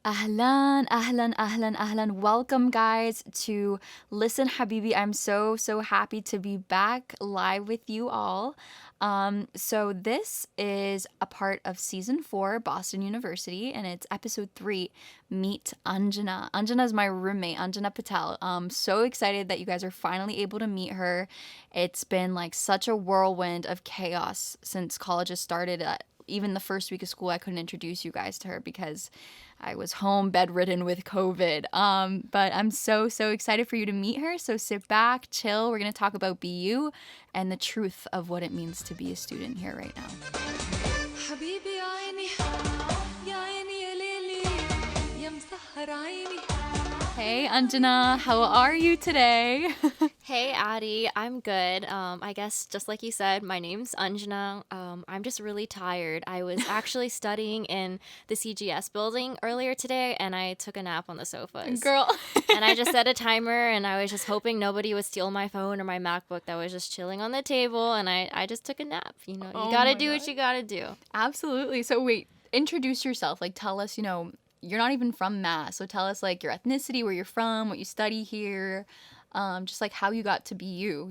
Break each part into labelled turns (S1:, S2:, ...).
S1: Ahlan, ahlan, ahlan, ahlan. Welcome, guys, to Listen Habibi. I'm so happy to be back live with you all. So this is a part of season 4, Boston University, and it's episode 3, Meet Anjana. Anjana is my roommate, Anjana Patel. So excited that you guys are finally able to meet her. It's been like such a whirlwind of chaos since college has started. Even the first week of school, I couldn't introduce you guys to her because I was home bedridden with COVID. But I'm so excited for you to meet her. So sit back, chill. We're going to talk about BU and the truth of what it means to be a student here right now. Hey, Anjana, how are you today?
S2: Hey, Addie, I'm good. I guess just like you said, my name's Anjana. I'm just really tired. I was actually studying in the CGS building earlier today, and I took a nap on the sofas.
S1: Girl.
S2: And I just set a timer, and I was just hoping nobody would steal my phone or my MacBook that was just chilling on the table, and I just took a nap. You know, you gotta do what you gotta do.
S1: Absolutely. So wait, introduce yourself. Like, tell us, you're not even from Mass. So tell us, like, your ethnicity, where you're from, what you study here, just like how you got to be you.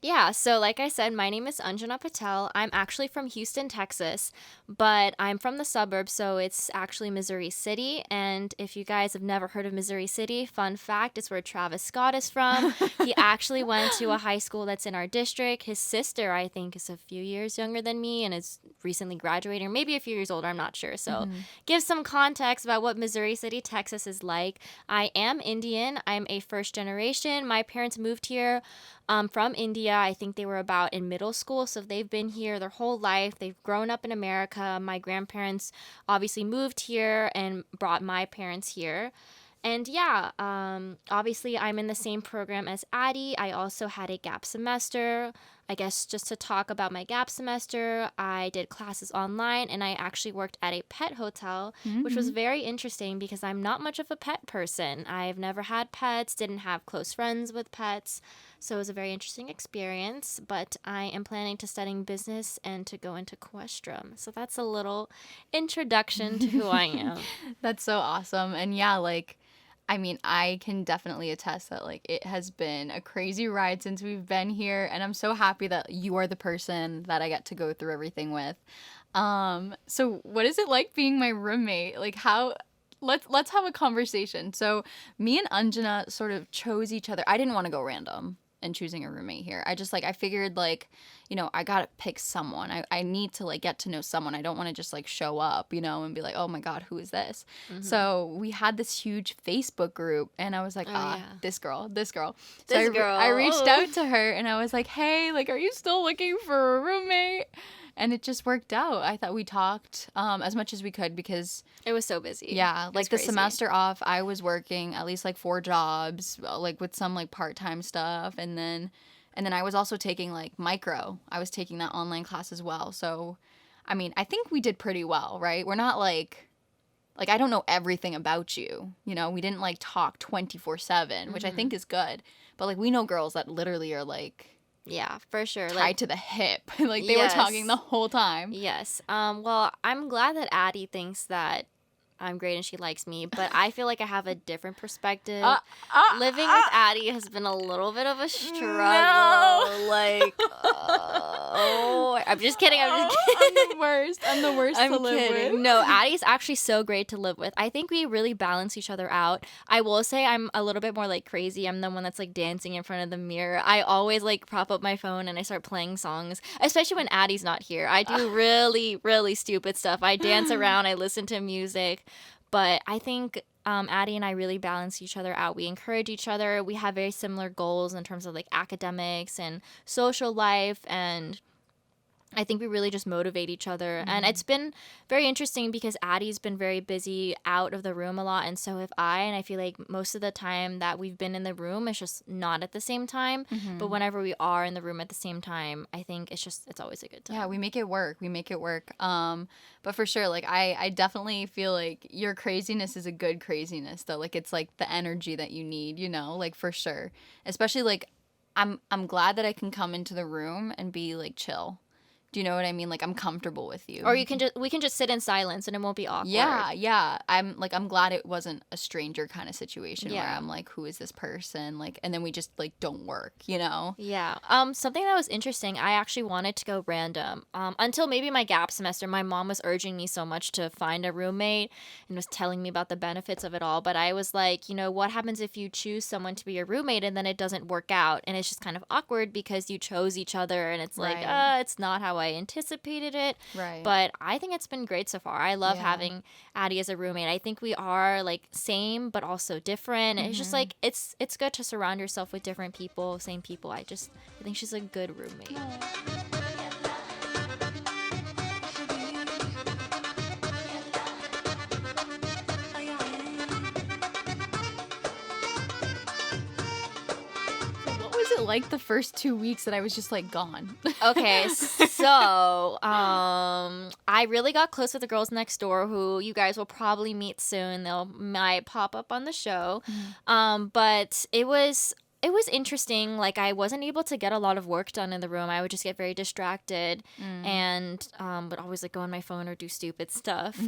S2: Yeah, so like I said, my name is Anjana Patel. I'm actually from Houston, Texas, but I'm from the suburbs, so it's actually Missouri City. And if you guys have never heard of Missouri City, fun fact, it's where Travis Scott is from. He actually went to a high school that's in our district. His sister, I think, is a few years younger than me and is recently graduating, or maybe a few years older, I'm not sure. So give some context about what Missouri City, Texas is like. I am Indian. I'm a first generation. My parents moved here from India. I think they were about in middle school, so they've been here their whole life. They've grown up in America. My grandparents obviously moved here and brought my parents here. And yeah, obviously I'm in the same program as Addie. I also had a gap semester. I guess just to talk about my gap semester, I did classes online and I actually worked at a pet hotel, which was very interesting because I'm not much of a pet person. I've never had pets, didn't have close friends with pets. So it was a very interesting experience, but I am planning to studying business and to go into Questrom. So that's a little introduction to who I am.
S1: That's so awesome. And yeah, like, I mean, I can definitely attest that, like, it has been a crazy ride since we've been here, and I'm so happy that you are the person that I get to go through everything with. So what is it like being my roommate? Like, how, let's have a conversation. So me and Anjana sort of chose each other. I didn't want to go random in choosing a roommate here. I figured, like, I gotta pick someone. I need to, like, get to know someone. I don't want to just, like, show up, and be like, oh my God, who is this? So we had this huge Facebook group, and I was like, this girl. So I reached out to her, and I was like, hey, like, are you still looking for a roommate? And it just worked out. I thought we talked as much as we could because
S2: it was so busy.
S1: Yeah, like the semester off, I was working at least like 4 jobs, like with some like part-time stuff, and then I was also taking like micro. I was taking that online class as well. So, I mean, I think we did pretty well, right? We're not like I don't know everything about you. We didn't like talk 24/7, which I think is good. But like we know girls that literally are like
S2: yeah, for sure.
S1: Tied to the hip. Like they were talking the whole time.
S2: Yes. Well, I'm glad that Addie thinks that I'm great and she likes me, but I feel like I have a different perspective. Living with Addie has been a little bit of a struggle.
S1: No.
S2: Like, I'm just kidding. I'm
S1: the worst. I'm the worst to live with.
S2: No, Addie's actually so great to live with. I think we really balance each other out. I will say I'm a little bit more like crazy. I'm the one that's like dancing in front of the mirror. I always like prop up my phone and I start playing songs, especially when Addie's not here. I do really, really stupid stuff. I dance around. I listen to music. But I think Addie and I really balance each other out. We encourage each other. We have very similar goals in terms of like academics and social life, and I think we really just motivate each other. And it's been very interesting because Addie's been very busy out of the room a lot, and so have I. And I feel like most of the time that we've been in the room, it's just not at the same time. But whenever we are in the room at the same time, I think it's always a good time.
S1: Yeah, we make it work. But for sure, like I definitely feel like your craziness is a good craziness, though. Like it's like the energy that you need, like for sure. Especially like I'm glad that I can come into the room and be like chill. Do you know what I mean? Like, I'm comfortable with you.
S2: Or we can just sit in silence and it won't be awkward.
S1: Yeah. I'm glad it wasn't a stranger kind of situation where
S2: Yeah.
S1: I'm like, who is this person? Like, and then we just like don't work, you know?
S2: Yeah. Something that was interesting, I actually wanted to go random. Until maybe my gap semester, my mom was urging me so much to find a roommate and was telling me about the benefits of it all. But I was like, you know, what happens if you choose someone to be your roommate and then it doesn't work out? And it's just kind of awkward because you chose each other and it's like,
S1: Right.
S2: it's not how I anticipated it.
S1: Right.
S2: But I think it's been great so far. I love
S1: Yeah.
S2: having Addie as a roommate. I think we are like same but also different. It's just like it's good to surround yourself with different people, same people. I think she's a good roommate.
S1: What was it like the first 2 weeks that I was just like gone?
S2: Okay, so I really got close with the girls next door, who you guys will probably meet soon. They'll might pop up on the show. But it was interesting. Like, I wasn't able to get a lot of work done in the room. I would just get very distracted and would always like go on my phone or do stupid stuff.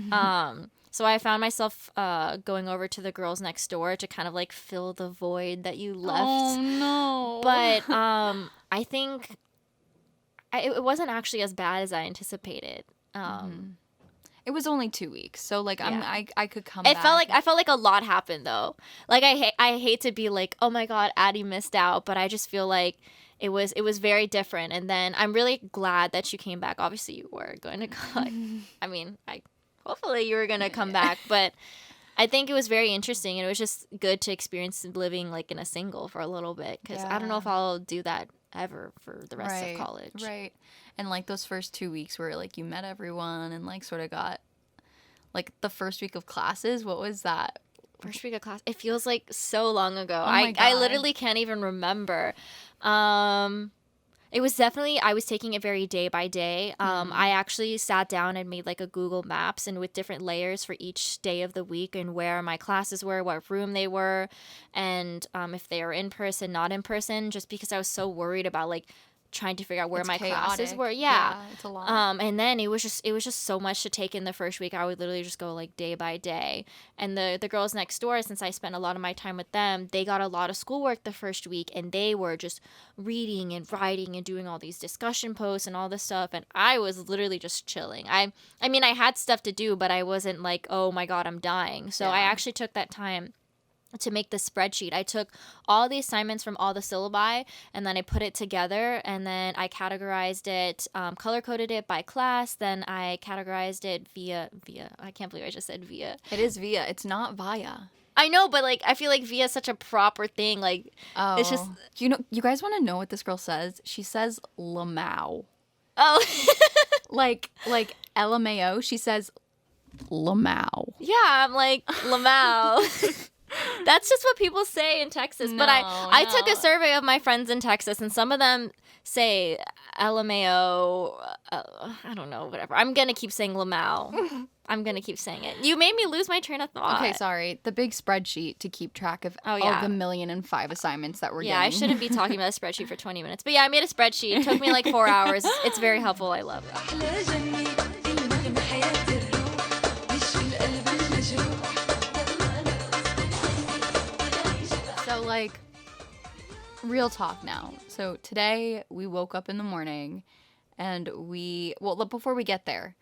S2: So I found myself going over to the girls next door to kind of like fill the void that you left.
S1: Oh no.
S2: But I think it wasn't actually as bad as I anticipated.
S1: It was only 2 weeks, so like
S2: Yeah.
S1: I could come
S2: It
S1: back.
S2: felt like a lot happened though. Like I hate to be like, oh my god, Addie missed out, but I just feel like it was very different. And then I'm really glad that you came back. Obviously, you were going to college. I mean, hopefully you were going to come back, but I think it was very interesting, and it was just good to experience living like in a single for a little bit, because I don't know if I'll do that ever for the rest of college.
S1: Right. And like those first 2 weeks where like you met everyone and like sort of got like the first week of classes, what was that?
S2: First week of class. It feels like so long ago.
S1: Oh my
S2: I
S1: God.
S2: literally can't even remember. It was definitely, I was taking it very day by day. I actually sat down and made like a Google Maps, and with different layers for each day of the week and where my classes were, what room they were, and if they were in person, not in person, just because I was so worried about like trying to figure out where
S1: It's
S2: my classes
S1: chaotic.
S2: were. Yeah.
S1: It's a lot.
S2: And then it was just so much to take in the first week. I would literally just go like day by day. And the girls next door, since I spent a lot of my time with them, they got a lot of schoolwork the first week, and they were just reading and writing and doing all these discussion posts and all this stuff, and I was literally just chilling. I mean, I had stuff to do, but I wasn't like, oh my god, I'm dying. So I actually took that time to make the spreadsheet. I took all the assignments from all the syllabi, and then I put it together, and then I categorized it, color-coded it by class, then I categorized it via, I can't believe I just said via.
S1: It is via. It's not via.
S2: I know, but like I feel like via is such a proper thing. Like, it's just,
S1: you know, you guys want to know what this girl says? She says lamau.
S2: oh.
S1: Like LMAO, she says lamau.
S2: Yeah, I'm like, Lamau. That's just what people say in Texas. But I took a survey of my friends in Texas, and some of them say LMAO. I don't know, whatever. I'm going to keep saying Lamau. I'm going to keep saying it. You made me lose my train of thought.
S1: Okay, sorry. The big spreadsheet to keep track of all the 1,000,005 assignments that we're getting.
S2: Yeah, I shouldn't be talking about a spreadsheet for 20 minutes. But yeah, I made a spreadsheet. It took me like 4 hours. It's very helpful. I love it.
S1: So, like, real talk now. So, today we woke up in the morning and before we get there,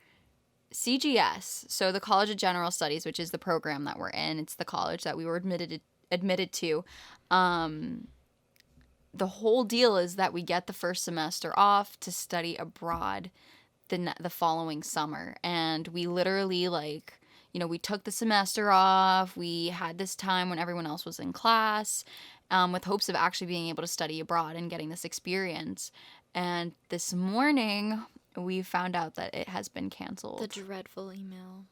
S1: CGS, so the College of General Studies, which is the program that we're in, it's the college that we were admitted to. The whole deal is that we get the first semester off to study abroad the following summer. And we literally, like, you know, we took the semester off. We had this time when everyone else was in class, with hopes of actually being able to study abroad and getting this experience. And this morning, we found out that it has been canceled.
S2: The dreadful email.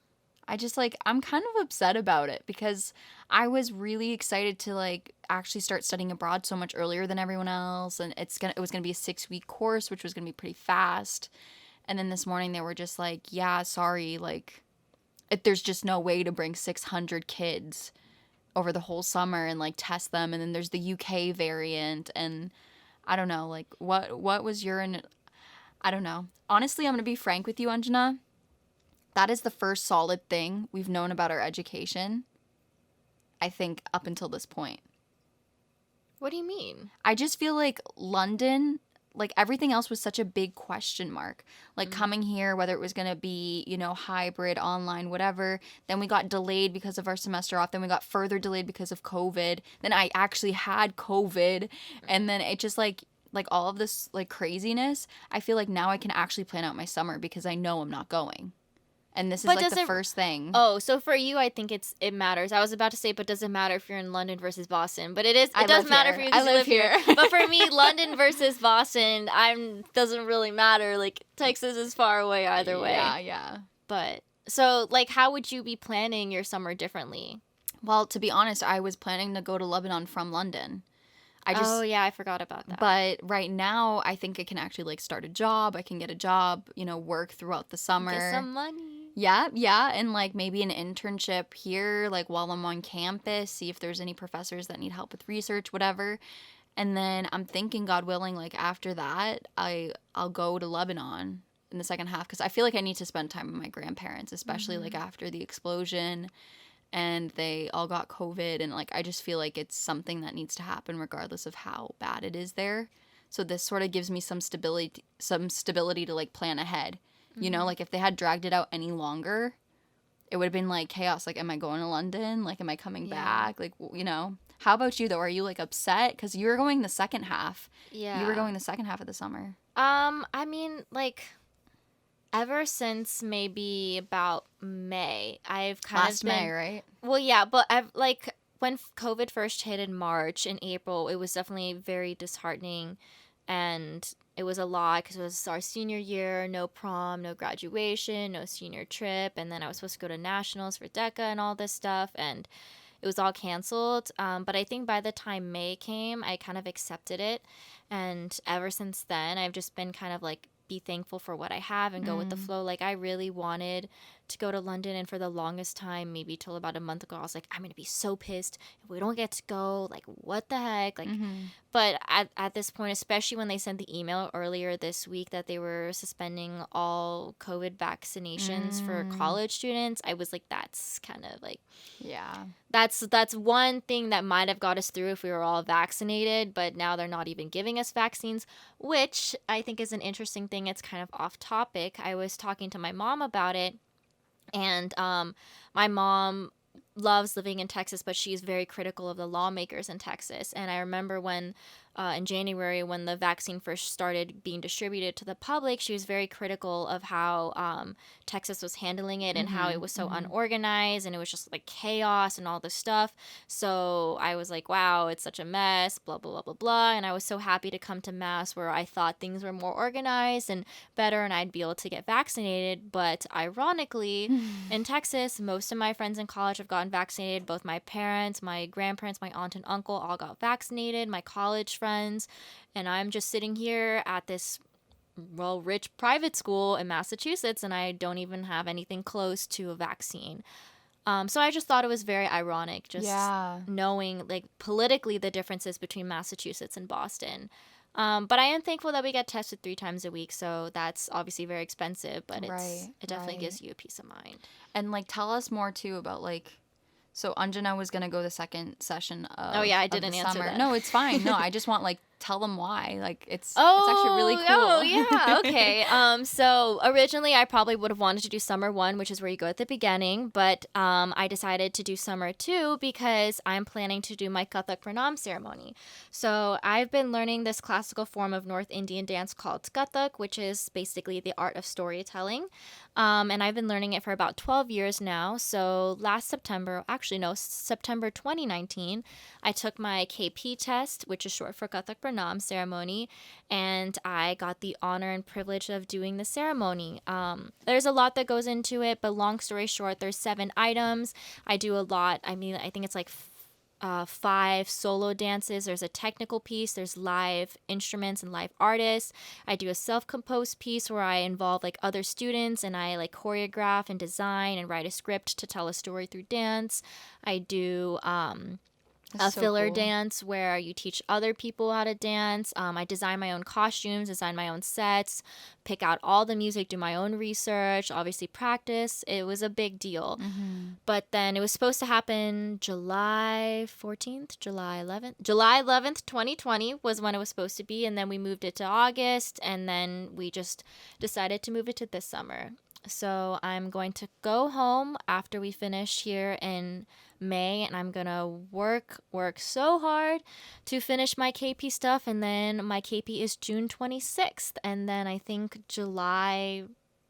S1: I'm kind of upset about it, because I was really excited to like actually start studying abroad so much earlier than everyone else. And it was gonna be a 6-week course, which was gonna be pretty fast. And then this morning they were just like, yeah, sorry, like, there's just no way to bring 600 kids over the whole summer and like test them. And then there's the UK variant, and I don't know, like what was your I don't know. Honestly, I'm going to be frank with you, Anjana. That is the first solid thing we've known about our education, I think, up until this point.
S2: What do you mean?
S1: I just feel like London, like everything else was such a big question mark. Like coming here, whether it was going to be, you know, hybrid, online, whatever. Then we got delayed because of our semester off. Then we got further delayed because of COVID. Then I actually had COVID. And then it just like all of this like craziness. I feel like now I can actually plan out my summer because I know I'm not going. And this is
S2: But
S1: like
S2: does
S1: the
S2: it-
S1: first thing.
S2: Oh, so for you, I think it matters. I was about to say, but does it matter if you're in London versus Boston? But it
S1: I
S2: does
S1: live
S2: matter
S1: here.
S2: for you
S1: I
S2: because you live
S1: live
S2: here.
S1: here.
S2: But for me, London versus Boston, doesn't really matter. Like Texas is far away either way.
S1: Yeah, yeah.
S2: But so like, how would you be planning your summer differently?
S1: Well, to be honest, I was planning to go to Lebanon from London.
S2: Oh yeah, I forgot about that.
S1: But right now, I think I can actually like start a job. I can get a job, you know, work throughout the summer.
S2: Get some money.
S1: Yeah, yeah, and like maybe an internship here, like while I'm on campus, see if there's any professors that need help with research, whatever. And then I'm thinking, God willing, like after that, I'll go to Lebanon in the second half because I feel like I need to spend time with my grandparents, especially like after the explosion and they all got COVID, and like I just feel like it's something that needs to happen regardless of how bad it is there. So this sort of gives me some stability to like plan ahead. You know, like if they had dragged it out any longer, it would have been like chaos. Like, am I going to London? Like, am I coming back? Like, you know. How about you though? Are you like upset because you were going the second half?
S2: Yeah.
S1: You were going the second half of the summer.
S2: I mean, like, ever since maybe about May, I've kind
S1: Last
S2: of been.
S1: May, right?
S2: Well, yeah, but I've like when COVID first hit in March and April, it was definitely very disheartening, and it was a lot because it was our senior year, no prom, no graduation, no senior trip, and then I was supposed to go to nationals for DECA and all this stuff, and it was all canceled. But I think by the time May came, I kind of accepted it, and ever since then, I've just been kind of like be thankful for what I have and go with the flow. Like I really wanted to go to London, and for the longest time, maybe till about a month ago, I was like, I'm gonna be so pissed if we don't get to go. Like, what the heck? Like, but at this point, especially when they sent the email earlier this week that they were suspending all COVID vaccinations for college students, I was like, that's kind of like,
S1: Yeah.
S2: that's one thing that might have got us through if we were all vaccinated, but now they're not even giving us vaccines, which I think is an interesting thing. It's kind of off topic. I was talking to my mom about it, and my mom loves living in Texas, but she's very critical of the lawmakers in Texas. And I remember when in January, when the vaccine first started being distributed to the public, she was very critical of how Texas was handling it and how it was so unorganized and it was just like chaos and all this stuff. So I was like, wow, it's such a mess, blah, blah, blah, blah, blah. And I was so happy to come to Mass where I thought things were more organized and better and I'd be able to get vaccinated. But ironically, in Texas, most of my friends in college have gotten vaccinated. Both my parents, my grandparents, my aunt and uncle all got vaccinated. My college friends, and I'm just sitting here at this rich private school in Massachusetts, and I don't even have anything close to a vaccine. So I just thought it was very ironic, just knowing like politically the differences between Massachusetts and Boston. But I am thankful that we get tested 3 times a week, so that's obviously very expensive, but it definitely gives you a peace of mind.
S1: And like tell us more too about like, so Anjana was gonna go the second session of
S2: I
S1: of
S2: didn't
S1: the
S2: answer
S1: summer.
S2: that.
S1: No, it's fine. No, I just want like tell them why. Like it's actually really cool.
S2: Oh, yeah. Okay. So originally I probably would have wanted to do summer 1, which is where you go at the beginning, but I decided to do summer 2 because I'm planning to do my Kathak Pranam ceremony. So I've been learning this classical form of North Indian dance called Kathak, which is basically the art of storytelling. And I've been learning it for about 12 years now. So September 2019, I took my KP test, which is short for Kathak Pranam ceremony, and I got the honor and privilege of doing the ceremony. There's a lot that goes into it, but long story short, there's 7 items. I do a lot. I mean, I think it's like 5 solo dances. There's a technical piece. There's live instruments and live artists. I do a self-composed piece where I involve like other students and I like choreograph and design and write a script to tell a story through dance. I do
S1: That's
S2: a
S1: so
S2: filler
S1: cool.
S2: dance where you teach other people how to dance. I design my own costumes, design my own sets, pick out all the music, do my own research, obviously practice. It was a big deal.
S1: Mm-hmm.
S2: But then it was supposed to happen July 14th, July 11th. July 11th, 2020 was when it was supposed to be. And then we moved it to August. And then we just decided to move it to this summer. So I'm going to go home after we finish here in May, and I'm gonna work so hard to finish my KP stuff, and then my KP is June 26th, and then I think July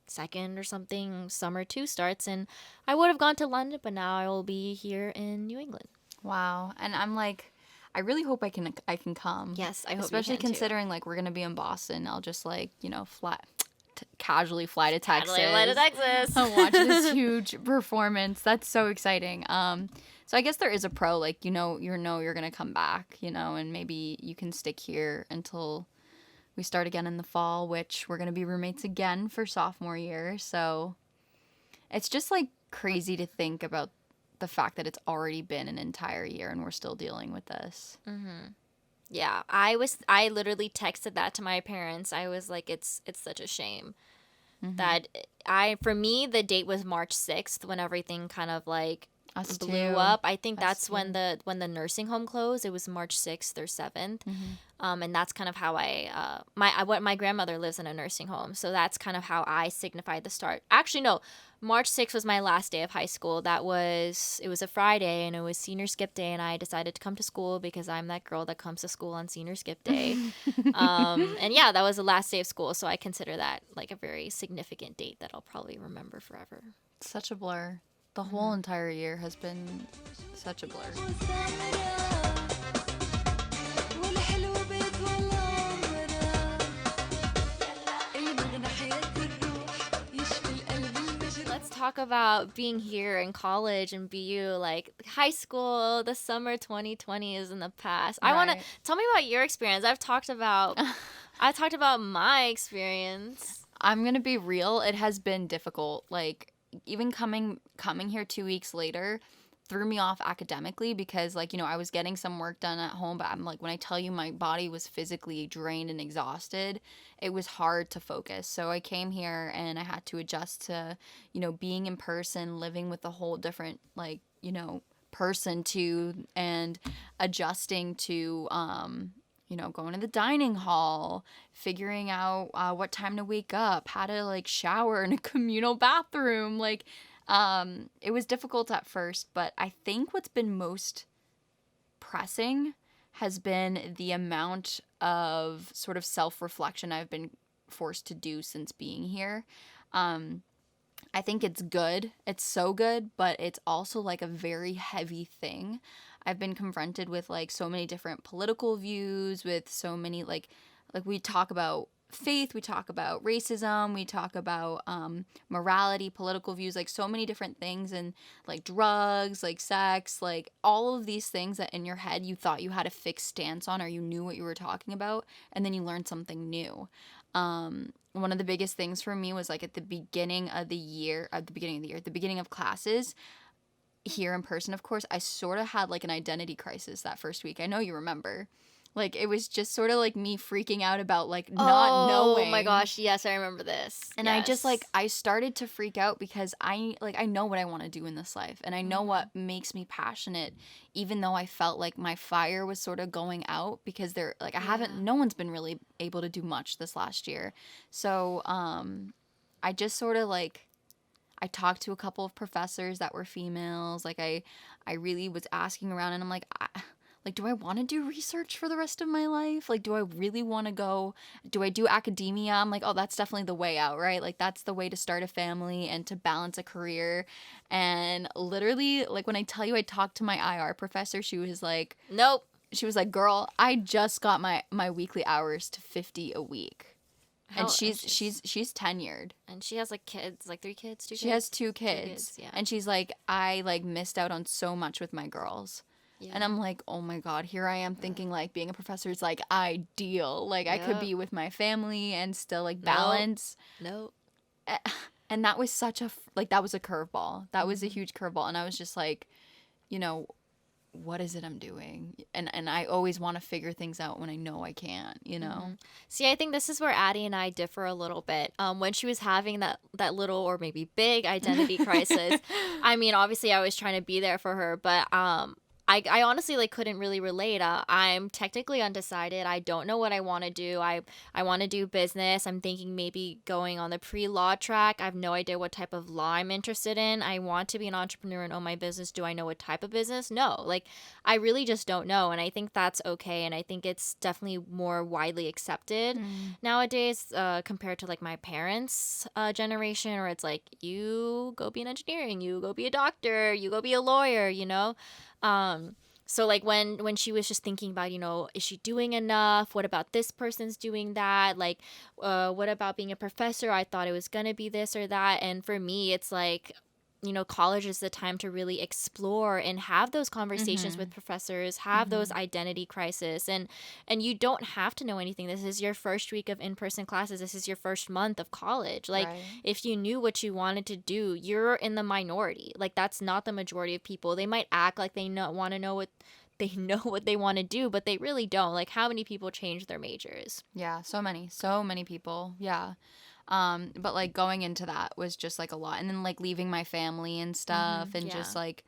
S2: 2nd or something, summer 2 starts, and I would have gone to London, but now I will be here in New England.
S1: Wow. And I'm like, I really hope I can come.
S2: Yes, I hope
S1: Especially
S2: you can
S1: considering like we're gonna be in Boston. I'll just like, casually fly to Texas.
S2: Casually fly to Texas.
S1: And watch this huge performance. That's so exciting. So I guess there is a pro, like you're gonna come back, and maybe you can stick here until we start again in the fall, which we're gonna be roommates again for sophomore year. So it's just like crazy to think about the fact that it's already been an entire year and we're still dealing with this.
S2: Yeah, I literally texted that to my parents. I was like, it's such a shame that for me, the date was March 6th when everything kind of like
S1: Us
S2: blew
S1: too.
S2: up. I think
S1: Us
S2: that's
S1: too.
S2: when the nursing home closed. It was March 6th or 7th. And that's kind of how my grandmother lives in a nursing home. So that's kind of how I signified the start. Actually, no, March 6th was my last day of high school. It was a Friday, and it was senior skip day, and I decided to come to school because I'm that girl that comes to school on senior skip day. And yeah, that was the last day of school. So I consider that like a very significant date that I'll probably remember forever.
S1: Such a blur. The whole entire year has been such a blur.
S2: Let's talk about being here in college and BU, like high school, the summer 2020 is in the past. I want to
S1: Right.
S2: tell me about your experience. I talked about my experience.
S1: I'm gonna be real. It has been difficult. Like even coming here 2 weeks later threw me off academically because like I was getting some work done at home, but I'm like when I tell you my body was physically drained and exhausted, it was hard to focus. So I came here and I had to adjust to being in person, living with a whole different like person too, and adjusting to going to the dining hall, figuring out what time to wake up, how to like shower in a communal bathroom. Like, it was difficult at first, but I think what's been most pressing has been the amount of sort of self-reflection I've been forced to do since being here. I think it's good. It's so good, but it's also like a very heavy thing. I've been confronted with like so many different political views, with so many like we talk about faith, we talk about racism, we talk about morality, political views, like so many different things, and like drugs, like sex, like all of these things that in your head you thought you had a fixed stance on or you knew what you were talking about, and then you learned something new. One of the biggest things for me was like at the beginning of classes, here in person, of course, I sort of had like an identity crisis that first week. I know you remember. Like it was just sort of like me freaking out about like not knowing.
S2: Oh my gosh, yes, I remember this.
S1: And
S2: yes.
S1: I just like I started to freak out because I know what I want to do in this life, and I know what makes me passionate, even though I felt like my fire was sort of going out because no one's been really able to do much this last year. So I just sort of like I talked to a couple of professors that were females. Like I really was asking around, and I'm like, do I want to do research for the rest of my life? Like, do I really want to go? Do I do academia? I'm like, oh, that's definitely the way out, right? Like, that's the way to start a family and to balance a career. And literally, like, when I tell you I talked to my IR professor, she was like,
S2: nope.
S1: She was like, girl, I just got my weekly hours to 50 a week. And she's tenured.
S2: And she has like kids, like 3 kids, 2 kids?
S1: She has 2 kids.
S2: Yeah.
S1: And she's like, I like missed out on so much with my girls. Yeah. And I'm like, oh my God, here I am thinking like being a professor is like ideal. Like I could be with my family and still like balance.
S2: Nope.
S1: And that was that was a curveball. That was a huge curveball. And I was just like, what is it I'm doing? And I always want to figure things out when I know I can't, you know?
S2: See, I think this is where Addie and I differ a little bit. When she was having that little or maybe big identity crisis, I mean, obviously I was trying to be there for her, but I honestly like couldn't really relate. I'm technically undecided. I don't know what I want to do. I want to do business. I'm thinking maybe going on the pre-law track. I have no idea what type of law I'm interested in. I want to be an entrepreneur and own my business. Do I know what type of business? No. Like I really just don't know, and I think that's okay, and I think it's definitely more widely accepted nowadays compared to like my parents' generation, or it's like you go be an engineering, you go be a doctor, you go be a lawyer, you know. So like when she was just thinking about, you know, is she doing enough? What about this person's doing that? Like, what about being a professor? I thought it was gonna be this or that. And for me, it's like, you know, college is the time to really explore and have those conversations with professors, have those identity crisis, and you don't have to know anything. This is your first week of in-person classes. This is your first month of college. Like
S1: Right.
S2: if you knew what you wanted to do, you're in the minority. Like that's not the majority of people. They might act like they want to know what they know what they want to do, but they really don't. Like how many people change their majors?
S1: Yeah, so many people. Yeah. But like going into that was just like a lot. And then like leaving my family and stuff and
S2: Yeah.
S1: just like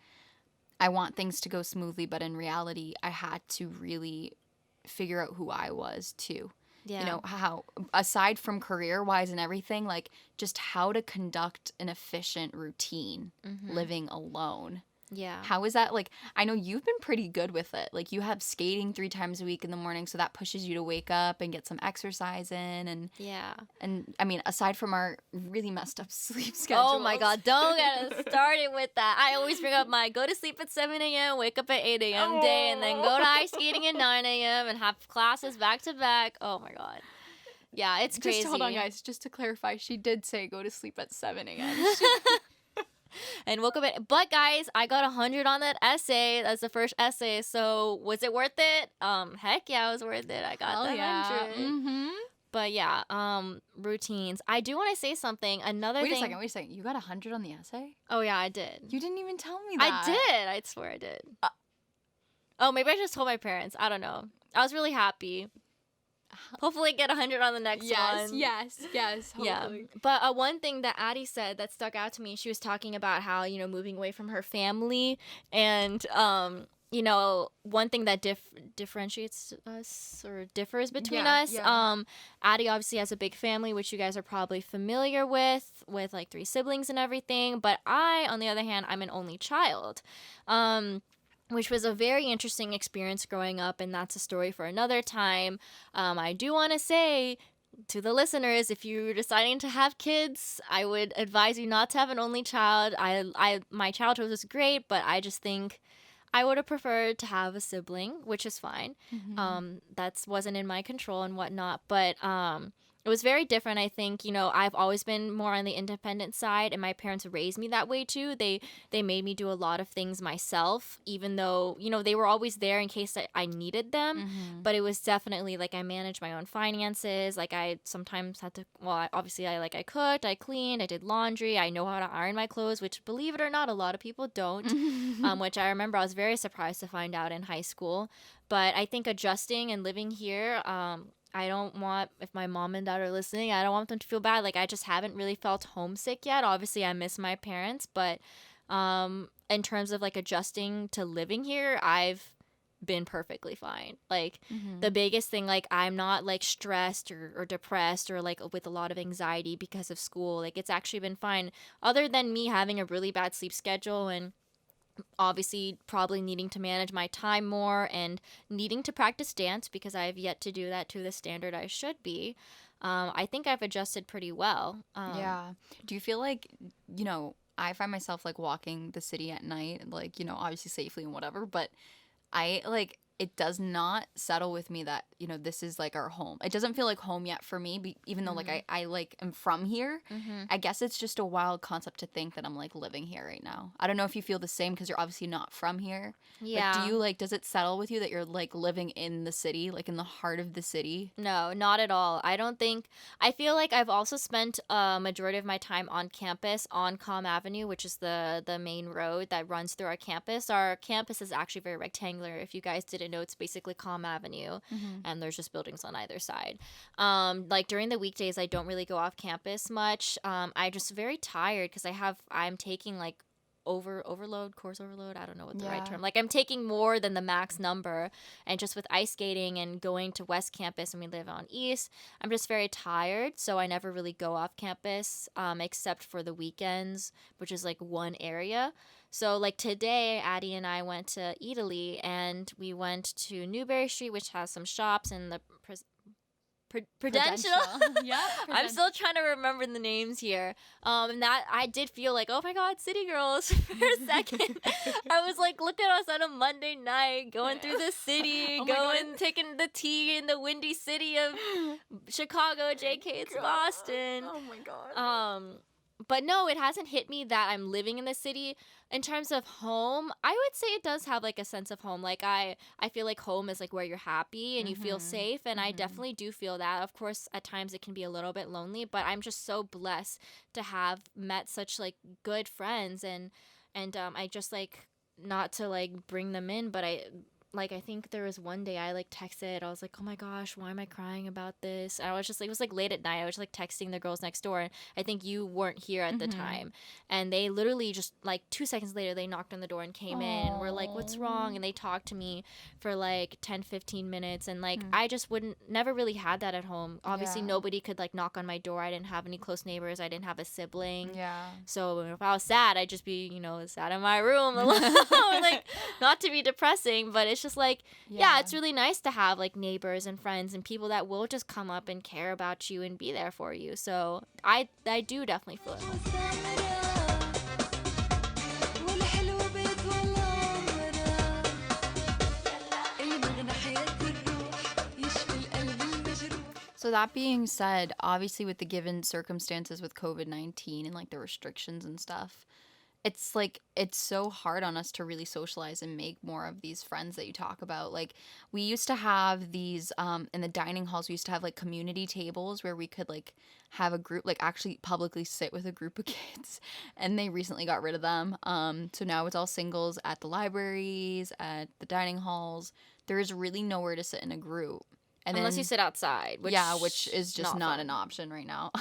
S1: I want things to go smoothly, but in reality, I had to really figure out who I was too.
S2: Yeah.
S1: You know, how aside from career-wise and everything, like just how to conduct an efficient routine living alone.
S2: Yeah.
S1: How is that? Like, I know you've been pretty good with it. Like, you have skating 3 times a week in the morning, so that pushes you to wake up and get some exercise in.
S2: Yeah.
S1: And I mean, aside from our really messed up sleep schedule.
S2: Oh my God, don't get us started with that. I always bring up my go to sleep at 7 a.m., wake up at 8 a.m. day, and then go to ice skating at 9 a.m. and have classes back to back. Oh my God. Yeah, it's crazy.
S1: Just hold on, guys. Just to clarify, she did say go to sleep at 7 a.m.
S2: And woke up at, but guys, I got 100 on that essay. That's the first essay. So was it worth it? Heck yeah, it was worth it. I got the 100. But yeah, routines. I do want to say something. Another
S1: Wait
S2: thing.
S1: a second. You got 100 on the essay?
S2: Oh yeah, I did.
S1: You didn't even tell me that.
S2: I did. I swear I did. Oh, maybe I just told my parents. I don't know. I was really happy. Hopefully get 100 on the next one.
S1: Yes. Hopefully.
S2: Yeah. But one thing that Addie said that stuck out to me, she was talking about how, you know, moving away from her family and, you know, one thing that differentiates us or differs between us. Addie obviously has a big family, which you guys are probably familiar with like 3 siblings and everything. But I, on the other hand, I'm an only child. Which was a very interesting experience growing up, and that's a story for another time. I do want to say to the listeners, if you're deciding to have kids, I would advise you not to have an only child. My childhood was great, but I just think I would have preferred to have a sibling, which is fine. That wasn't in my control and whatnot, but it was very different. I think, you know, I've always been more on the independent side, and my parents raised me that way too. They made me do a lot of things myself, even though, you know, they were always there in case I needed them. But it was definitely like I managed my own finances. Like I sometimes had to, well, obviously I cooked, I cleaned, I did laundry. I know how to iron my clothes, which, believe it or not, a lot of people don't. Which I remember I was very surprised to find out in high school. But I think adjusting and living here, I don't want, if my mom and dad are listening, I don't want them to feel bad. Like, I just haven't really felt homesick yet. Obviously, I miss my parents, but in terms of, like, adjusting to living here, I've been perfectly fine. Like, the biggest thing, like, I'm not, like, stressed or depressed or, like, with a lot of anxiety because of school. Like, it's actually been fine. Other than me having a really bad sleep schedule and obviously probably needing to manage my time more and needing to practice dance because I have yet to do that to the standard I should be. I think I've adjusted pretty well.
S1: Yeah. Do you feel like, you know, I find myself like walking the city at night, like, you know, obviously safely and whatever, but I like, it does not settle with me that you know, this is like our home. It doesn't feel like home yet for me, even though like I like am from here. I guess it's just a wild concept to think that I'm like living here right now. I don't know if you feel the same because you're obviously not from here.
S2: Yeah.
S1: But do you like, does it settle with you that you're like living in the city, like in the heart of the city?
S2: No, not at all. I feel like I've also spent a majority of my time on campus on Comm Avenue, which is the main road that runs through our campus. Our campus is actually very rectangular. If you guys didn't know, it's basically Comm Avenue, and there's just buildings on either side. Like during the weekdays, I don't really go off campus much. I'm just very tired because I'm taking like course overload. I don't know what the right term. Like I'm taking more than the max number, and just with ice skating and going to West Campus, and we live on East, I'm just very tired. So I never really go off campus, except for the weekends, which is like one area. So like today, Addie and I went to Italy, and we went to Newberry Street, which has some shops, and the Prudential.
S1: Yeah.
S2: I'm still trying to remember the names here. And that I did feel like, oh my God, City Girls for a second. I was like, look at us on a Monday night going through the city, taking the tea in the windy city of Chicago, JK, it's Boston.
S1: Oh my God.
S2: But no, it hasn't hit me that I'm living in the city. In terms of home, I would say it does have like a sense of home. Like I feel like home is like where you're happy and you feel safe, and I definitely do feel that. Of course, at times it can be a little bit lonely, but I'm just so blessed to have met such like good friends, and I just like, not to like bring them in, but I think there was one day I like texted. I was like, oh my gosh, why am I crying about this? And I was just like, it was like late at night. I was like texting the girls next door. And I think you weren't here at the time. And they literally just like 2 seconds later, they knocked on the door and came in. And we're like, what's wrong? And they talked to me for like 10, 15 minutes. And like, I just never really had that at home. Obviously, nobody could like knock on my door. I didn't have any close neighbors. I didn't have a sibling.
S1: Yeah.
S2: So if I was sad, I'd just be, sad in my room alone. Like, not to be depressing, but it's just like, it's really nice to have like neighbors and friends and people that will just come up and care about you and be there for you. So I do definitely feel it.
S1: So that being said, obviously with the given circumstances with COVID-19 and like the restrictions and stuff, it's like, it's so hard on us to really socialize and make more of these friends that you talk about. Like we used to have these in the dining halls, we used to have like community tables where we could like have a group, like actually publicly sit with a group of kids, and they recently got rid of them. So now it's all singles at the libraries, at the dining halls. There's really nowhere to sit in a group.
S2: Unless you sit outside,
S1: which is just not an option right now.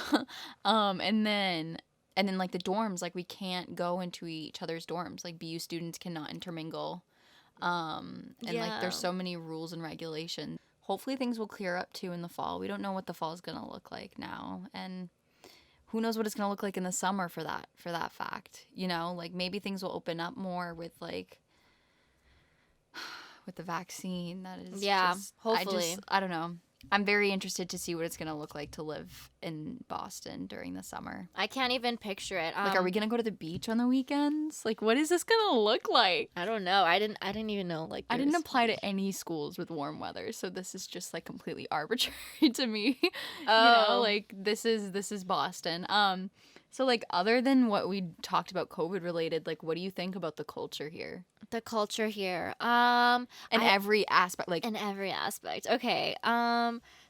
S1: And then like the dorms, like we can't go into each other's dorms. Like BU students cannot intermingle. Like there's so many rules and regulations. Hopefully things will clear up too in the fall. We don't know what the fall is going to look like now, and who knows what it's going to look like in the summer for that fact. Like maybe things will open up more with like with the vaccine. That is
S2: hopefully.
S1: I don't know. I'm very interested to see what it's going to look like to live in Boston during the summer.
S2: I can't even picture it.
S1: Like, are we going to go to the beach on the weekends? Like, what is this going to look like?
S2: I don't know. I didn't even know. Like,
S1: I didn't apply to any schools with warm weather, so this is just like completely arbitrary to me.
S2: Oh.
S1: Like this is Boston. So like other than what we talked about COVID related, like what do you think about the culture here?
S2: The culture here.
S1: In every aspect, like
S2: in every aspect. Okay.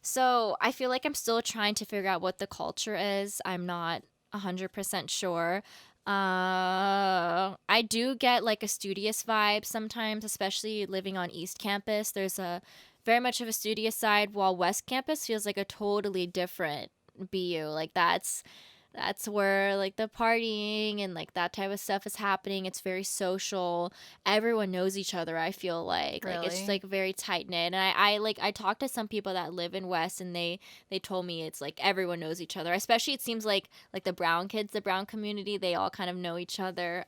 S2: So I feel like I'm still trying to figure out what the culture is. I'm not 100% sure. I do get like a studious vibe sometimes, especially living on East Campus. There's a very much of a studious side, while West Campus feels like a totally different BU. Like that's where like the partying and like that type of stuff is happening. It's very social. Everyone knows each other, I feel like.
S1: Really?
S2: Like it's like very tight knit. And I talked to some people that live in West, and they told me it's like everyone knows each other. Especially it seems like the brown kids, the brown community, they all kind of know each other.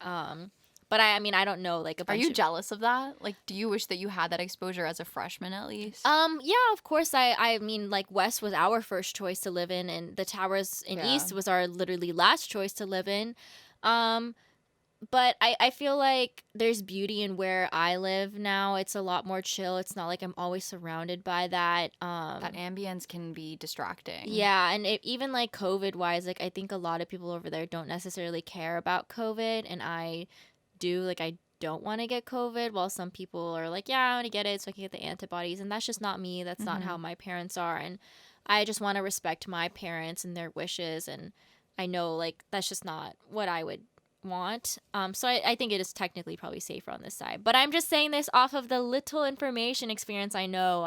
S2: But I mean, I don't know, like a bunch
S1: Are you jealous of that? Like, do you wish that you had that exposure as a freshman at least?
S2: Yeah, of course. I mean, like West was our first choice to live in, and the Towers in East was our literally last choice to live in. But I feel like there's beauty in where I live now. It's a lot more chill. It's not like I'm always surrounded by that.
S1: That ambience can be distracting.
S2: Yeah, and even like COVID wise, like I think a lot of people over there don't necessarily care about COVID, and I do. Like I don't want to get COVID, while some people are like, yeah, I want to get it so I can get the antibodies, and that's just not me. That's not how my parents are, and I just want to respect my parents and their wishes, and I know like that's just not what I would want. So I think it is technically probably safer on this side. But I'm just saying this off of the little information experience I know.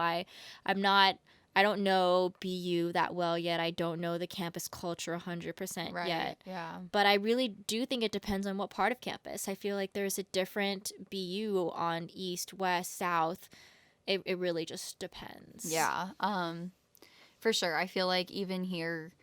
S2: I'm not I don't know BU that well yet. I don't know the campus culture 100%
S1: Right.
S2: yet.
S1: Yeah.
S2: But I really do think it depends on what part of campus. I feel like there's a different BU on east, west, south. It really just depends.
S1: Yeah. For sure. I feel like even here,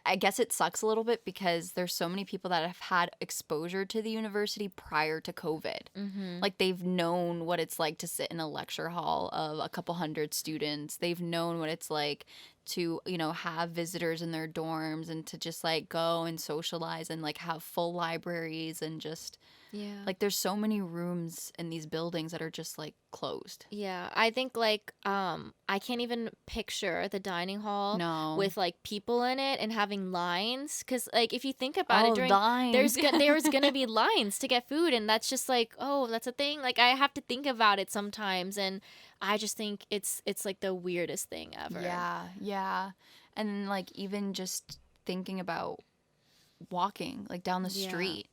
S1: I guess it sucks a little bit because there's so many people that have had exposure to the university prior to COVID.
S2: Mm-hmm.
S1: Like they've known what it's like to sit in a lecture hall of a couple hundred students. They've known what it's like to, have visitors in their dorms and to just like go and socialize and like have full libraries and just
S2: Yeah.
S1: like there's so many rooms in these buildings that are just like closed.
S2: Yeah, I think like I can't even picture the dining hall
S1: No.
S2: with like people in it and having lines, cuz like if you think about it,
S1: lines.
S2: there's going to be lines to get food, and that's just like, oh, that's a thing. Like I have to think about it sometimes, and I just think it's like the weirdest thing ever.
S1: Yeah. And like even just thinking about walking like down the
S2: Yeah.
S1: street.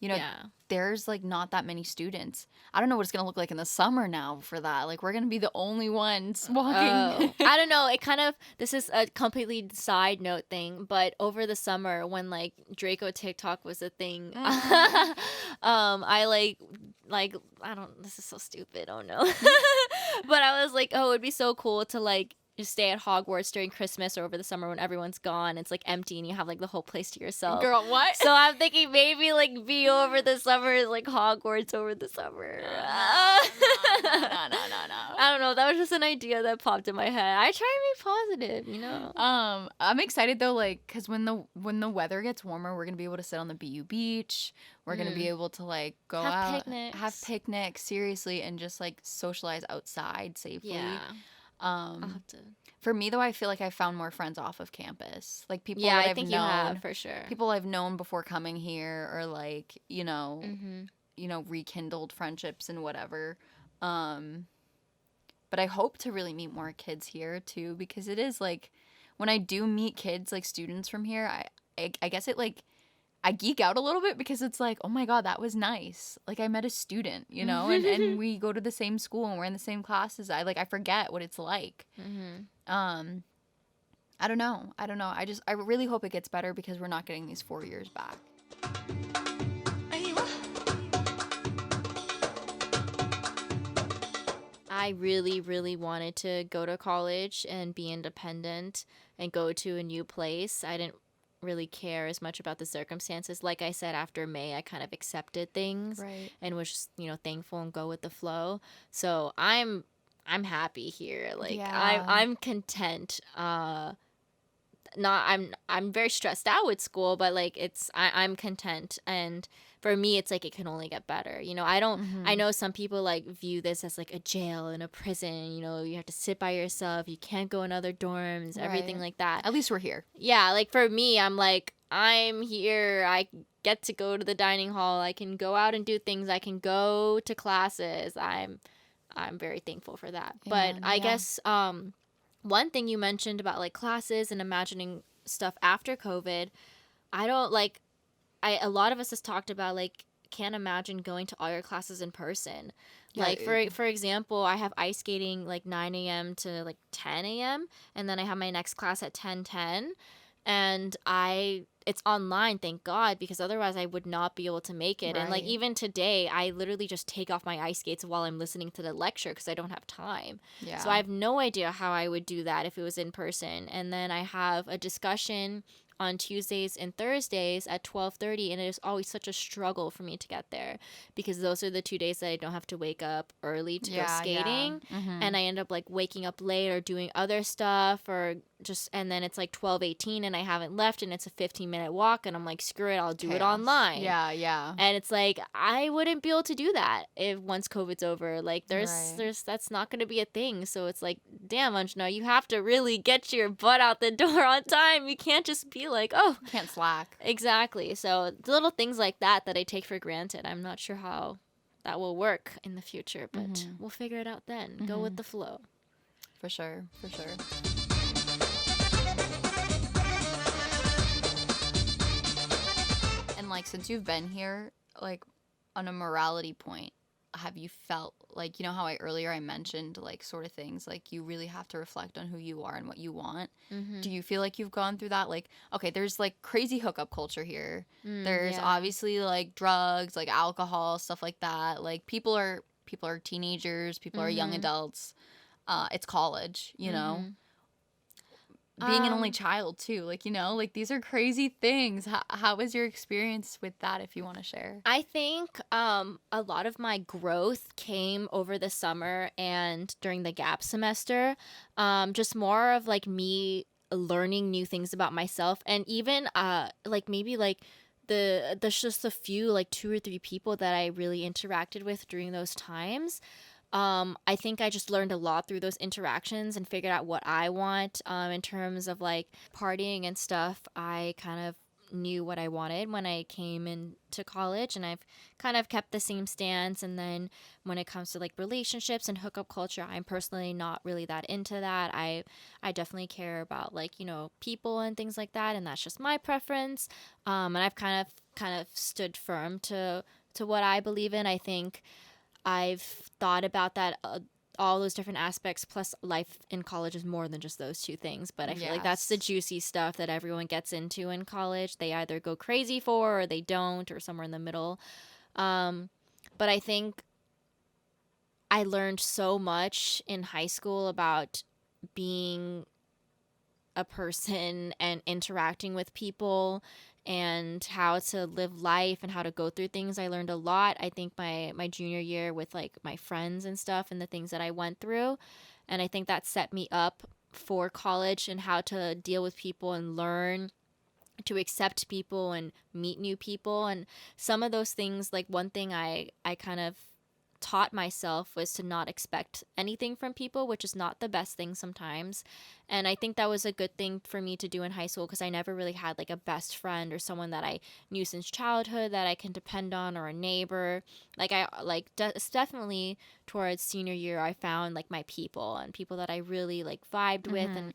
S2: Yeah.
S1: There's like not that many students. I don't know what it's gonna look like in the summer now for that. Like we're gonna be the only ones walking.
S2: Oh, I don't know. It kind of, this is a completely side note thing, but over the summer when like Draco TikTok was a thing, I like I don't. This is so stupid. Oh no. But I was like, oh, it'd be so cool to like just stay at Hogwarts during Christmas or over the summer when everyone's gone. It's like empty and you have like the whole place to yourself.
S1: Girl, what?
S2: So I'm thinking maybe like be over the summer is like Hogwarts over the summer.
S1: No.
S2: I don't know. That was just an idea that popped in my head. I try to be positive.
S1: I'm excited though, like, cause when the weather gets warmer, we're gonna be able to sit on the BU beach. We're gonna be able to like go out, have picnics, seriously, and just like socialize outside safely.
S2: Yeah. I'll have to.
S1: For me though, I feel like I found more friends off of campus, like people
S2: Yeah,
S1: that
S2: I
S1: I've
S2: think
S1: known,
S2: you have for sure.
S1: people I've known before coming here, or like
S2: Mm-hmm.
S1: Rekindled friendships and whatever. But I hope to really meet more kids here too, because it is like when I do meet kids, like students from here, I guess it like I geek out a little bit because it's like, oh my God, that was nice. Like I met a student, and we go to the same school and we're in the same classes. I forget what it's like.
S2: Mm-hmm.
S1: I don't know. I really hope it gets better because we're not getting these 4 years back.
S2: I really, really wanted to go to college and be independent and go to a new place. I didn't really care as much about the circumstances. Like I said, after May, I kind of accepted things
S1: Right.
S2: and was just, thankful and go with the flow. So I'm happy here. Like
S1: Yeah.
S2: I'm content. I'm very stressed out with school, but like I'm content, and for me it's like it can only get better. I know some people like view this as like a jail and a prison. You have to sit by yourself, you can't go in other dorms, everything
S1: Right.
S2: like that.
S1: At least we're here.
S2: Yeah, like for me, I'm like, I'm here, I get to go to the dining hall, I can go out and do things, I can go to classes. I'm very thankful for that. But I guess one thing you mentioned about like classes and imagining stuff after COVID, I don't like, a lot of us has talked about like can't imagine going to all your classes in person.
S1: Yeah,
S2: Like for example, I have ice skating like 9 a.m. to like 10 a.m. and then I have my next class at 10:10, and it's online, thank God, because otherwise I would not be able to make it. And like
S1: Right.
S2: even today, I literally just take off my ice skates while I'm listening to the lecture because I don't have time.
S1: Yeah.
S2: So I have no idea how I would do that if it was in person. And then I have a discussion on Tuesdays and Thursdays at 12:30, and it is always such a struggle for me to get there because those are the 2 days that I don't have to wake up early to go skating.
S1: Mhm.
S2: And I end up like waking up late or doing other stuff or and then it's like 12:18 and I haven't left and it's a 15-minute walk and I'm like, screw it, I'll do it
S1: Chaos.
S2: online.
S1: Yeah.
S2: And it's like, I wouldn't be able to do that if once COVID's over. Like
S1: Right.
S2: there's that's not going to be a thing. So it's like, damn, Anjana, you have to really get your butt out the door on time. You can't just be like, oh,
S1: Can't slack.
S2: exactly. So the little things like that I take for granted. I'm not sure how that will work in the future, but we'll figure it out then. Go with the flow.
S1: For sure. And like, since you've been here, like, on a morality point, have you felt like, you know how I mentioned like sort of things like you really have to reflect on who you are and what you want? Do you feel like you've gone through that? Like, okay, there's like crazy hookup culture here. There's
S2: Yeah.
S1: obviously like drugs, like alcohol, stuff like that. Like people are teenagers, people are young adults. It's college, you know. Being an only child too, like, you know, like these are crazy things. How was your experience with that, if you want to share?
S2: I think a lot of my growth came over the summer and during the gap semester. Just more of like me learning new things about myself, and even like maybe like there's just a few, like 2 or 3 people that I really interacted with during those times. I think I just learned a lot through those interactions and figured out what I want. In terms of like partying and stuff, I kind of knew what I wanted when I came into college, and I've kind of kept the same stance. And then when it comes to like relationships and hookup culture, I'm personally not really that into that. I definitely care about like, you know, people and things like that, and that's just my preference. And I've kind of stood firm to what I believe in. I think I've thought about that, all those different aspects, plus life in college is more than just those 2 things. But I feel like that's the
S1: Yes.
S2: juicy stuff that everyone gets into in college. They either go crazy for, or they don't, or somewhere in the middle. But I think I learned so much in high school about being a person and interacting with people and how to live life and how to go through things. I learned a lot, I think, my junior year with like my friends and stuff and the things that I went through. And I think that set me up for college and how to deal with people and learn to accept people and meet new people. And some of those things, like one thing I kind of taught myself was to not expect anything from people, which is not the best thing sometimes. And I think that was a good thing for me to do in high school, because I never really had like a best friend or someone that I knew since childhood that I can depend on, or a neighbor. Like it's definitely towards senior year I found like my people and people that I really like vibed with and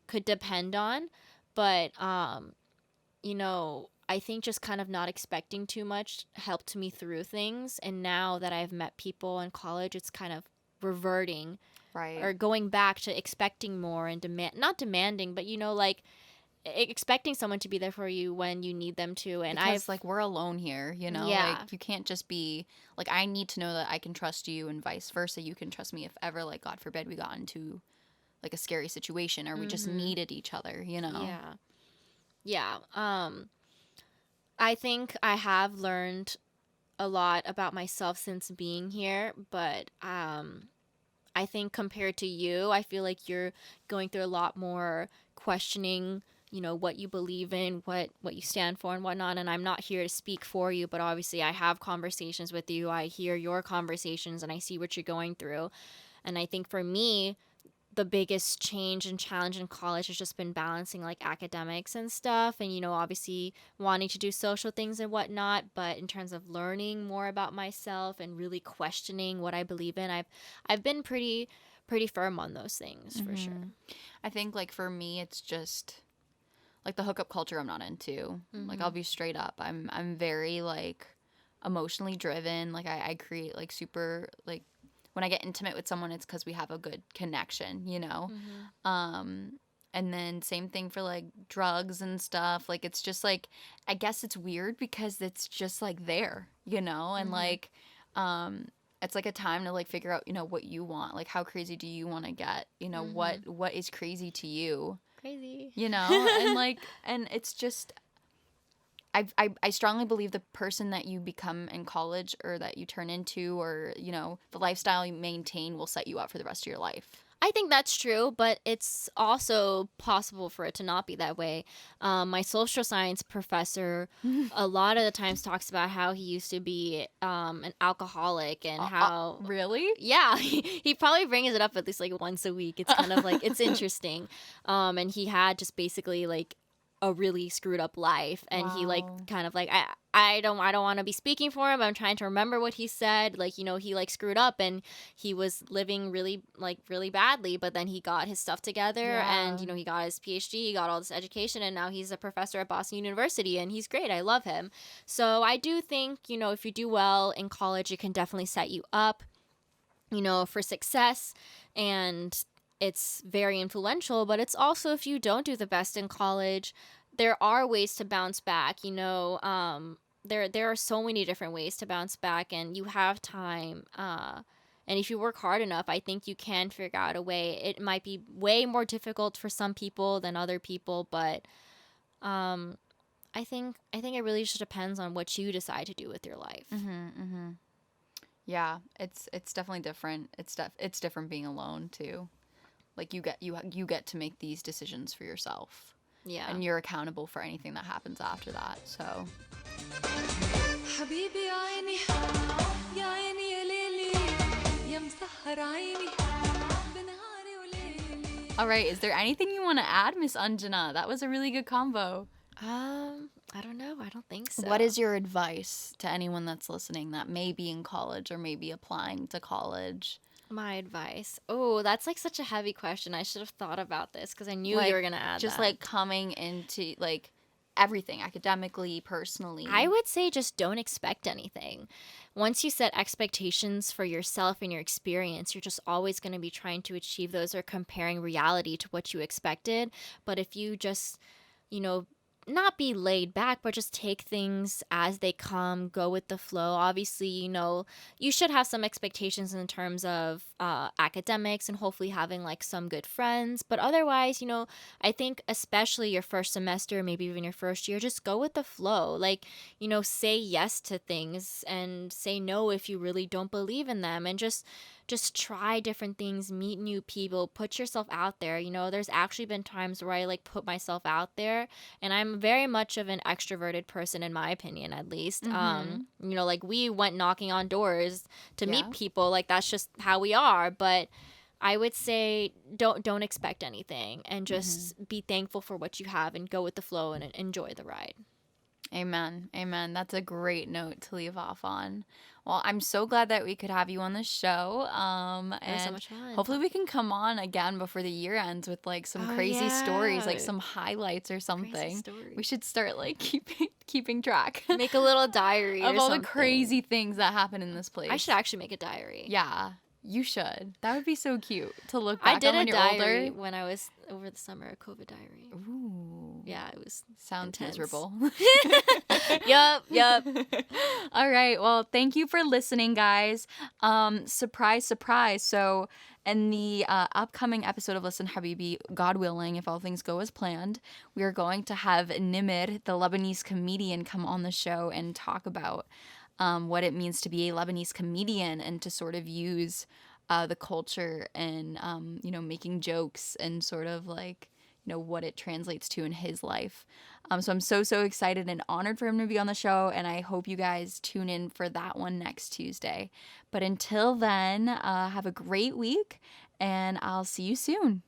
S2: could depend on. But you know, I think just kind of not expecting too much helped me through things. And now that I've met people in college, it's kind of reverting
S1: Right.
S2: or going back to expecting more and not demanding, but, you know, like expecting someone to be there for you when you need them to. And
S1: Because like we're alone here, you know?
S2: Yeah.
S1: Like you can't just be like, I need to know that I can trust you, and vice versa. You can trust me if ever, like, God forbid, we got into like a scary situation, or we just needed each other, you know?
S2: Yeah. I think I have learned a lot about myself since being here, but I think compared to you, I feel like you're going through a lot more questioning, you know, what you believe in, what you stand for and whatnot. And I'm not here to speak for you, but obviously I have conversations with you. I hear your conversations and I see what you're going through. And I think for me, the biggest change and challenge in college has just been balancing like academics and stuff, and, you know, obviously wanting to do social things and whatnot. But in terms of learning more about myself and really questioning what I believe in, I've been pretty firm on those things for sure.
S1: I think like for me, it's just like the hookup culture I'm not into. Like I'll be straight up. I'm very like emotionally driven. Like I create like super like when I get intimate with someone, it's because we have a good connection, you know? And then same thing for like drugs and stuff. Like it's just like, I guess it's weird because it's just like there, you know? And like, it's like a time to like figure out, you know, what you want. Like how crazy do you want to get? You know, what is crazy to you?
S2: Crazy.
S1: You know? And like, and it's just, I strongly believe the person that you become in college, or that you turn into, or, you know, the lifestyle you maintain will set you up for the rest of your life.
S2: I think that's true, but it's also possible for it to not be that way. My social science professor, a lot of the times, talks about how he used to be an alcoholic and how,
S1: Really?
S2: yeah, he probably brings it up at least like once a week. It's kind of like, it's interesting. And he had just basically like a really screwed up life, and he like
S1: Wow.
S2: kind of like, I don't want to be speaking for him, but I'm trying to remember what he said. Like, he like screwed up and he was living really like really badly, but then he got his stuff together, and
S1: Yeah.
S2: he got his PhD, he got all this education, and now he's a professor at Boston University, and he's great. I love him. So I do think, if you do well in college, it can definitely set you up, for success, and it's very influential. But it's also, if you don't do the best in college, there are ways to bounce back. There are so many different ways to bounce back, and you have time. And if you work hard enough, I think you can figure out a way. It might be way more difficult for some people than other people, but um, I think it really just depends on what you decide to do with your life.
S1: Yeah, it's definitely different. It's different being alone too. Like you get to make these decisions for yourself.
S2: Yeah.
S1: And you're accountable for anything that happens after that. So
S3: حبيبي يا عيني يا عيني يا ليلي يا مسهر عيني بنهاري وليلي.
S1: all right, is there anything you want to add, Miss Anjana? That was a really good combo.
S2: I don't know. I don't think so.
S1: What is your advice to anyone that's listening that may be in college or may be applying to college?
S2: my advice? Oh, that's like such a heavy question. I should have thought about this because I knew
S1: Like,
S2: you were gonna add
S1: just
S2: that.
S1: like coming into like everything, academically, personally.
S2: I would say just don't expect anything. Once you set expectations for yourself and your experience, you're just always going to be trying to achieve those or comparing reality to what you expected. But if you just, you know, not be laid back, but just take things as they come, go with the flow. Obviously, you should have some expectations in terms of academics and hopefully having like some good friends. But otherwise, I think especially your first semester, maybe even your first year, just go with the flow. Like, say yes to things and say no if you really don't believe in them, and just try different things, meet new people, put yourself out there. There's actually been times where I like put myself out there, and I'm very much of an extroverted person, in my opinion, at least. Like we went knocking on doors to meet people. Like that's just how we are. But I would say don't expect anything, and just be thankful for what you have and go with the flow and enjoy the ride.
S1: Amen. Amen. That's a great note to leave off on. Well, I'm so glad that we could have you on the show.
S2: It was
S1: And
S2: so much fun.
S1: hopefully we can come on again before the year ends with like some
S2: Oh,
S1: crazy stories, like
S2: yeah.
S1: some highlights or something.
S2: stories.
S1: We should start like keeping track
S2: Make a little diary
S1: of
S2: or
S1: all
S2: something.
S1: the crazy things that happen in this place.
S2: I should actually make a diary.
S1: Yeah, you should. That would be so cute to look back
S2: I did
S1: on when
S2: a
S1: you're
S2: diary
S1: older.
S2: when I was over the summer, a COVID diary.
S1: Ooh.
S2: Yeah, it was
S1: Sounds
S2: intense.
S1: miserable.
S2: Yup.
S1: All right. Well, thank you for listening, guys. Surprise, surprise. So, in the upcoming episode of Listen Habibi, God willing, if all things go as planned, we are going to have Nimir, the Lebanese comedian, come on the show and talk about what it means to be a Lebanese comedian and to sort of use the culture and, making jokes and sort of like, what it translates to in his life. So I'm so excited and honored for him to be on the show, and I hope you guys tune in for that one next Tuesday. But until then, have a great week, and I'll see you soon.